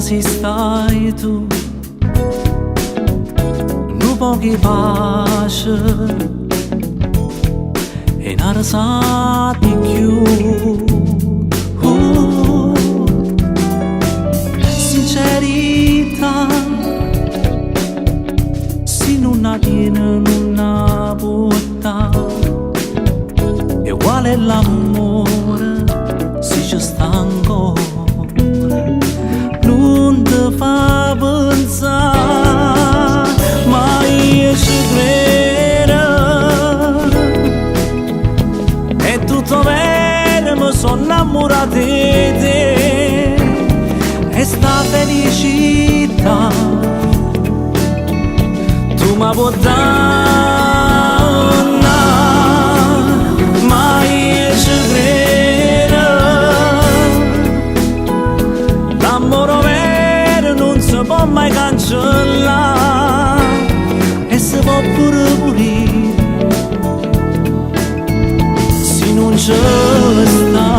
si stai tu, non pochi pace e non sa di più. Sincerità, se non la tiene non la porta, è uguale l'amore se ci sta ancora. Non ti fa pensare, ma io ci credo. È tutto vero, mi sono innamorato di te. E sta felicità tu mi puoi dare, ma io ci credo. L'amore vero non si può mai cancellare e si può pure pulire se non ci sta.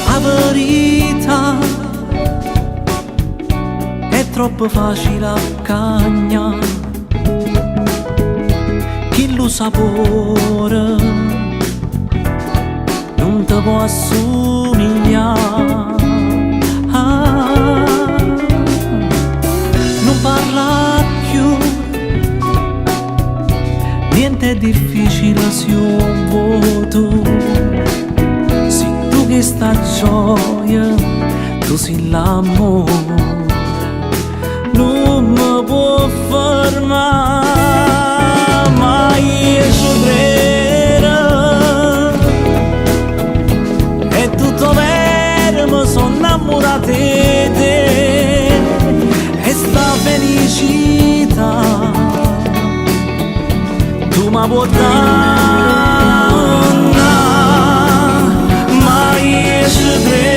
La verità è troppo facile a cagnare, chi lo sapore non ti può assomigliare. Non parla più, niente è difficile se un voto. Se tu che sta gioia, tu sei l'amore, non mi può fermare, ma io ci credo. È tutto vero, mi sono innamorato di te. E sta felicità tu mi puoi dare, ma io ci credo.